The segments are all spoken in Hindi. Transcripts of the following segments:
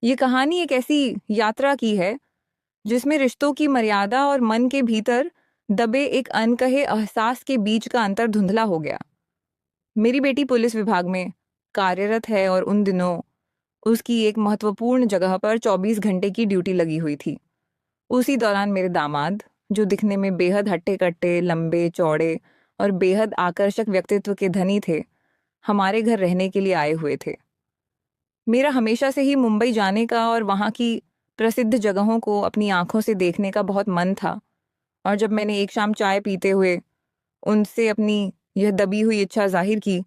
ये कहानी एक ऐसी यात्रा की है जिसमें रिश्तों की मर्यादा और मन के भीतर दबे एक अनकहे एहसास के बीच का अंतर धुंधला हो गया। मेरी बेटी पुलिस विभाग में कार्यरत है और उन दिनों उसकी एक महत्वपूर्ण जगह पर 24 घंटे की ड्यूटी लगी हुई थी। उसी दौरान मेरे दामाद, जो दिखने में बेहद हट्टे-कट्टे, लंबे चौड़े और बेहद आकर्षक व्यक्तित्व के धनी थे, हमारे घर रहने के लिए आए हुए थे। मेरा हमेशा से ही मुंबई जाने का और वहाँ की प्रसिद्ध जगहों को अपनी आंखों से देखने का बहुत मन था, और जब मैंने एक शाम चाय पीते हुए उनसे अपनी यह दबी हुई इच्छा जाहिर की,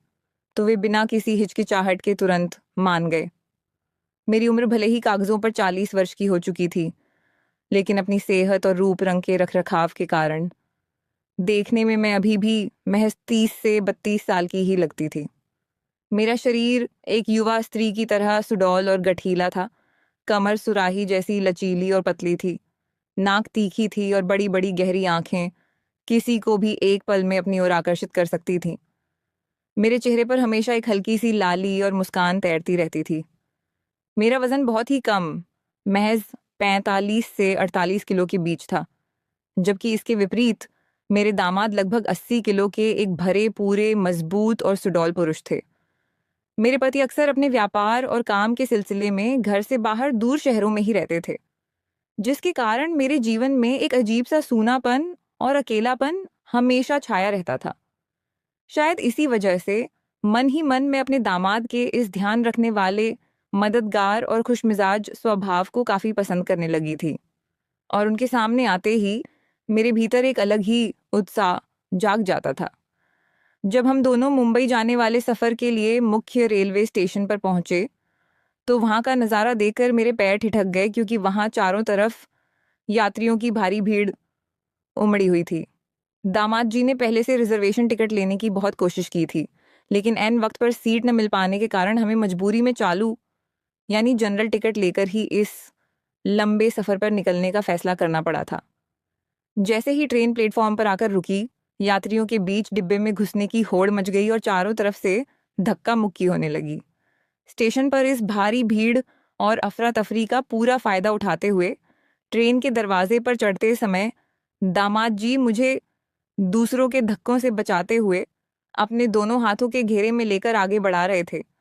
तो वे बिना किसी हिचकिचाहट के तुरंत मान गए। मेरी उम्र भले ही कागजों पर 40 वर्ष की हो चुकी थी, लेकिन अपनी सेहत और रूप रंग के रखरखाव के कारण देखने में मैं अभी भी महज 30 से 32 साल की ही लगती थी। मेरा शरीर एक युवा स्त्री की तरह सुडौल और गठीला था। कमर सुराही जैसी लचीली और पतली थी। नाक तीखी थी और बड़ी बड़ी गहरी आंखें किसी को भी एक पल में अपनी ओर आकर्षित कर सकती थीं। मेरे चेहरे पर हमेशा एक हल्की सी लाली और मुस्कान तैरती रहती थी। मेरा वजन बहुत ही कम, महज 45 से 48 किलो के बीच था, जबकि इसके विपरीत मेरे दामाद लगभग 80 किलो के एक भरे पूरे मजबूत और सुडौल पुरुष थे। मेरे पति अक्सर अपने व्यापार और काम के सिलसिले में घर से बाहर दूर शहरों में ही रहते थे, जिसके कारण मेरे जीवन में एक अजीब सा सूनापन और अकेलापन हमेशा छाया रहता था। शायद इसी वजह से मन ही मन में अपने दामाद के इस ध्यान रखने वाले, मददगार और खुशमिजाज स्वभाव को काफी पसंद करने लगी थी, और उनके सामने आते ही मेरे भीतर एक अलग ही उत्साह जाग जाता था। जब हम दोनों मुंबई जाने वाले सफर के लिए मुख्य रेलवे स्टेशन पर पहुंचे, तो वहां का नज़ारा देखकर मेरे पैर ठिठक गए, क्योंकि वहां चारों तरफ यात्रियों की भारी भीड़ उमड़ी हुई थी। दामाद जी ने पहले से रिजर्वेशन टिकट लेने की बहुत कोशिश की थी, लेकिन ऐन वक्त पर सीट न मिल पाने के कारण हमें मजबूरी में चालू यानी जनरल टिकट लेकर ही इस लंबे सफर पर निकलने का फैसला करना पड़ा था। जैसे ही ट्रेन प्लेटफॉर्म पर आकर रुकी, यात्रियों के बीच डिब्बे में घुसने की होड़ मच गई और चारों तरफ से धक्का मुक्की होने लगी। स्टेशन पर इस भारी भीड़ और अफरा तफरी का पूरा फायदा उठाते हुए ट्रेन के दरवाजे पर चढ़ते समय दामाद जी मुझे दूसरों के धक्कों से बचाते हुए अपने दोनों हाथों के घेरे में लेकर आगे बढ़ा रहे थे।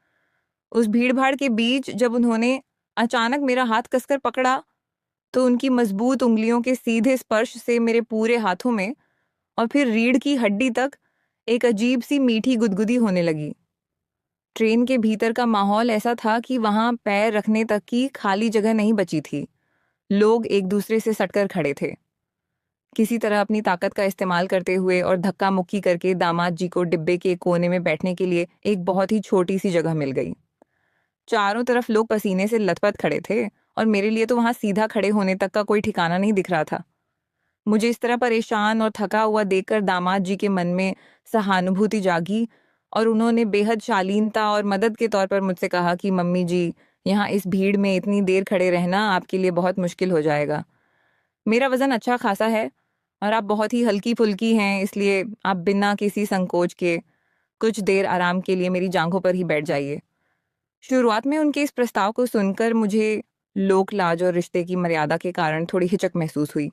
उस भीड़-भाड़ के बीच जब उन्होंने अचानक मेरा हाथ कसकर पकड़ा, तो उनकी मजबूत उंगलियों के सीधे स्पर्श से मेरे पूरे हाथों में और फिर रीढ़ की हड्डी तक एक अजीब सी मीठी गुदगुदी होने लगी। ट्रेन के भीतर का माहौल ऐसा था कि वहां पैर रखने तक की खाली जगह नहीं बची थी। लोग एक दूसरे से सटकर खड़े थे। किसी तरह अपनी ताकत का इस्तेमाल करते हुए और धक्का मुक्की करके दामाद जी को डिब्बे के एक कोने में बैठने के लिए एक बहुत ही छोटी सी जगह मिल गई। चारों तरफ लोग पसीने से लथपथ खड़े थे, और मेरे लिए तो वहां सीधा खड़े होने तक का कोई ठिकाना नहीं दिख रहा था। मुझे इस तरह परेशान और थका हुआ देखकर दामाद जी के मन में सहानुभूति जागी, और उन्होंने बेहद शालीनता और मदद के तौर पर मुझसे कहा कि मम्मी जी, यहाँ इस भीड़ में इतनी देर खड़े रहना आपके लिए बहुत मुश्किल हो जाएगा। मेरा वजन अच्छा खासा है और आप बहुत ही हल्की फुल्की हैं, इसलिए आप बिना किसी संकोच के कुछ देर आराम के लिए मेरी जांघों पर ही बैठ जाइए। शुरुआत में उनके इस प्रस्ताव को सुनकर मुझे लोक लाज और रिश्ते की मर्यादा के कारण थोड़ी हिचक महसूस हुई,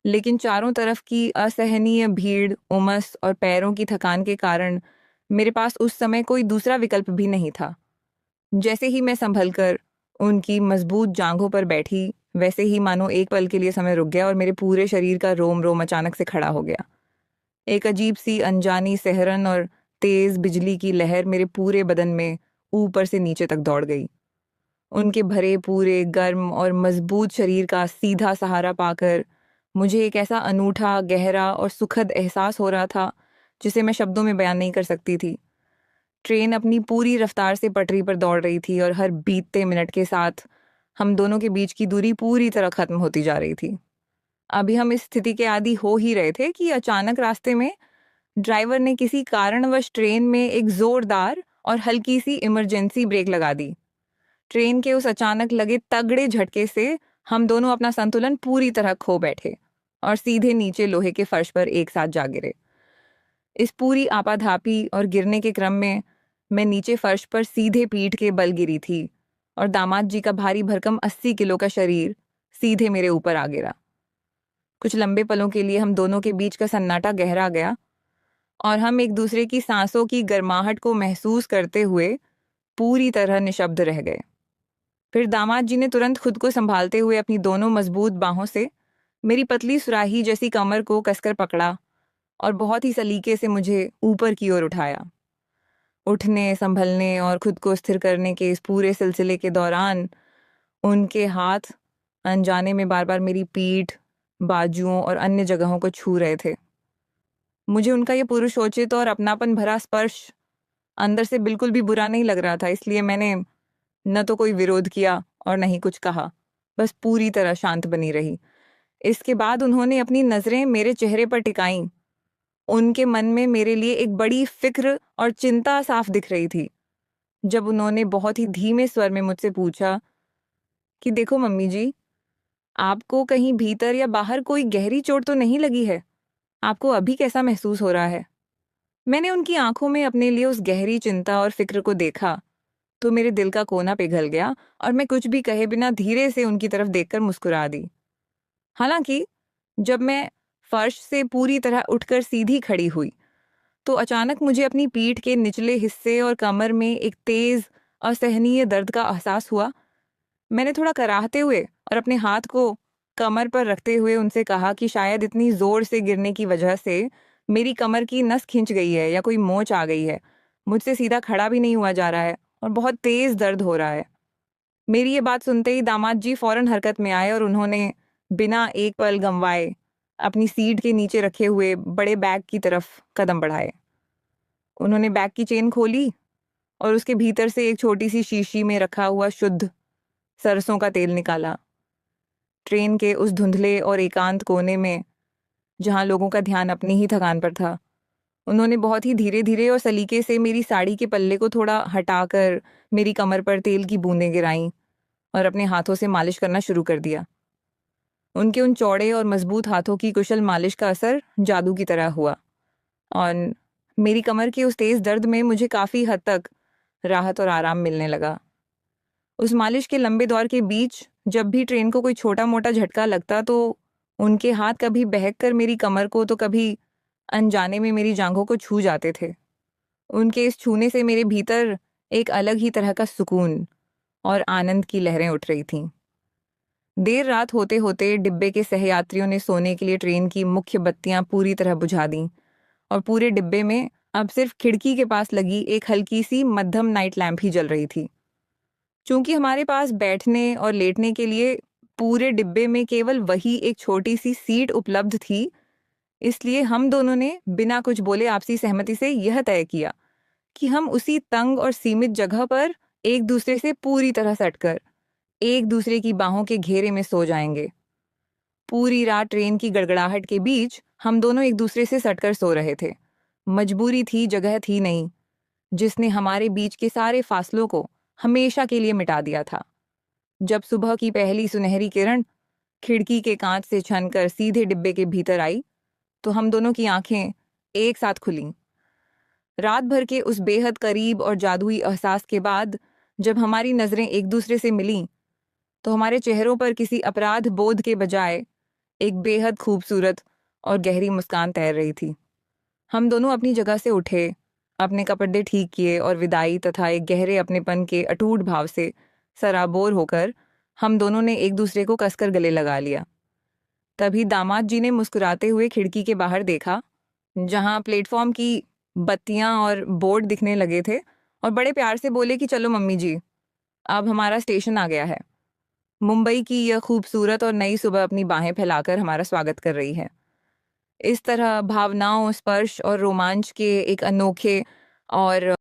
लेकिन चारों तरफ की असहनीय भीड़, उमस और पैरों की थकान के कारण मेरे पास उस समय कोई दूसरा विकल्प भी नहीं था। जैसे ही मैं संभलकर उनकी मजबूत जांघों पर बैठी, वैसे ही मानो एक पल के लिए समय रुक गया और मेरे पूरे शरीर का रोम रोम अचानक से खड़ा हो गया। एक अजीब सी अनजानी सिहरन और तेज बिजली की लहर मेरे पूरे बदन में ऊपर से नीचे तक दौड़ गई। उनके भरे पूरे गर्म और मजबूत शरीर का सीधा सहारा पाकर मुझे एक ऐसा अनूठा, गहरा और सुखद एहसास हो रहा था जिसे मैं शब्दों में बयान नहीं कर सकती थी। ट्रेन अपनी पूरी रफ्तार से पटरी पर दौड़ रही थी और हर बीतते मिनट के साथ हम दोनों के बीच की दूरी पूरी तरह खत्म होती जा रही थी। अभी हम इस स्थिति के आदी हो ही रहे थे कि अचानक रास्ते में ड्राइवर ने किसी कारणवश ट्रेन में एक जोरदार और हल्की सी इमरजेंसी ब्रेक लगा दी। ट्रेन के उस अचानक लगे तगड़े झटके से हम दोनों अपना संतुलन पूरी तरह खो बैठे और सीधे नीचे लोहे के फर्श पर एक साथ जा गिरे। इस पूरी आपाधापी और गिरने के क्रम में मैं नीचे फर्श पर सीधे पीठ के बल गिरी थी, और दामाद जी का भारी भरकम 80 किलो का शरीर सीधे मेरे ऊपर आ गिरा। कुछ लंबे पलों के लिए हम दोनों के बीच का सन्नाटा गहरा गया और हम एक दूसरे की सांसों की गर्माहट को महसूस करते हुए पूरी तरह निशब्द रह गए। फिर दामाद जी ने तुरंत खुद को संभालते हुए अपनी दोनों मजबूत बाहों से मेरी पतली सुराही जैसी कमर को कसकर पकड़ा और बहुत ही सलीके से मुझे ऊपर की ओर उठाया। उठने, संभलने और खुद को स्थिर करने के इस पूरे सिलसिले के दौरान उनके हाथ अनजाने में बार बार मेरी पीठ, बाजुओं और अन्य जगहों को छू रहे थे। मुझे उनका ये पुरुषोचित और अपनापन भरा स्पर्श अंदर से बिल्कुल भी बुरा नहीं लग रहा था, इसलिए मैंने न तो कोई विरोध किया और न ही कुछ कहा, बस पूरी तरह शांत बनी रही। इसके बाद उन्होंने अपनी नजरें मेरे चेहरे पर टिकाईं। उनके मन में मेरे लिए एक बड़ी फिक्र और चिंता साफ दिख रही थी। जब उन्होंने बहुत ही धीमे स्वर में मुझसे पूछा कि देखो मम्मी जी, आपको कहीं भीतर या बाहर कोई गहरी चोट तो नहीं लगी है? आपको अभी कैसा महसूस हो रहा है? मैंने उनकी आंखों में अपने लिए उस गहरी चिंता और फिक्र को देखा तो मेरे दिल का कोना पिघल गया और मैं कुछ भी कहे बिना धीरे से उनकी तरफ देखकर मुस्कुरा दी। हालांकि जब मैं फर्श से पूरी तरह उठकर सीधी खड़ी हुई तो अचानक मुझे अपनी पीठ के निचले हिस्से और कमर में एक तेज असहनीय दर्द का एहसास हुआ। मैंने थोड़ा कराहते हुए और अपने हाथ को कमर पर रखते हुए उनसे कहा कि शायद इतनी जोर से गिरने की वजह से मेरी कमर की नस खिंच गई है या कोई मोच आ गई है। मुझसे सीधा खड़ा भी नहीं हुआ जा रहा है और बहुत तेज दर्द हो रहा है। मेरी ये बात सुनते ही दामाद जी फौरन हरकत में आए और उन्होंने बिना एक पल गंवाए अपनी सीट के नीचे रखे हुए बड़े बैग की तरफ कदम बढ़ाए। उन्होंने बैग की चेन खोली और उसके भीतर से एक छोटी सी शीशी में रखा हुआ शुद्ध सरसों का तेल निकाला। ट्रेन के उस धुंधले और एकांत कोने में जहां लोगों का ध्यान अपनी ही थकान पर था, उन्होंने बहुत ही धीरे धीरे और सलीके से मेरी साड़ी के पल्ले को थोड़ा हटाकर मेरी कमर पर तेल की बूंदें गिराईं और अपने हाथों से मालिश करना शुरू कर दिया। उनके उन चौड़े और मजबूत हाथों की कुशल मालिश का असर जादू की तरह हुआ और मेरी कमर के उस तेज दर्द में मुझे काफी हद तक राहत और आराम मिलने लगा। उस मालिश के लंबे दौर के बीच जब भी ट्रेन को कोई छोटा मोटा झटका लगता तो उनके हाथ कभी बहक कर मेरी कमर को तो कभी अनजाने में मेरी जांघों को छू जाते थे। उनके इस छूने से मेरे भीतर एक अलग ही तरह का सुकून और आनंद की लहरें उठ रही थीं। देर रात होते होते डिब्बे के सहयात्रियों ने सोने के लिए ट्रेन की मुख्य बत्तियां पूरी तरह बुझा दी और पूरे डिब्बे में अब सिर्फ खिड़की के पास लगी एक हल्की सी मध्यम नाइट लैंप ही जल रही थी। चूंकि हमारे पास बैठने और लेटने के लिए पूरे डिब्बे में केवल वही एक छोटी सी सीट उपलब्ध थी, इसलिए हम दोनों ने बिना कुछ बोले आपसी सहमति से यह तय किया कि हम उसी तंग और सीमित जगह पर एक दूसरे से पूरी तरह सटकर एक दूसरे की बाहों के घेरे में सो जाएंगे। पूरी रात ट्रेन की गड़गड़ाहट के बीच हम दोनों एक दूसरे से सटकर सो रहे थे। मजबूरी थी, जगह थी नहीं, जिसने हमारे बीच के सारे फासलों को हमेशा के लिए मिटा दिया था। जब सुबह की पहली सुनहरी किरण खिड़की के कांच से छनकर सीधे डिब्बे के भीतर आई तो हम दोनों की आंखें एक साथ खुलीं। रात भर के उस बेहद करीब और जादुई एहसास के बाद जब हमारी नजरें एक दूसरे से मिलीं तो हमारे चेहरों पर किसी अपराध बोध के बजाय एक बेहद खूबसूरत और गहरी मुस्कान तैर रही थी। हम दोनों अपनी जगह से उठे, अपने कपड़े ठीक किए और विदाई तथा एक गहरे अपनेपन के अटूट भाव से सराबोर होकर हम दोनों ने एक दूसरे को कसकर गले लगा लिया। तभी दामाद जी ने मुस्कुराते हुए खिड़की के बाहर देखा, जहां प्लेटफॉर्म की बत्तियां और बोर्ड दिखने लगे थे, और बड़े प्यार से बोले कि चलो मम्मी जी, अब हमारा स्टेशन आ गया है। मुंबई की यह खूबसूरत और नई सुबह अपनी बाहें फैलाकर हमारा स्वागत कर रही है। इस तरह भावनाओं, स्पर्श और रोमांच के एक अनोखे और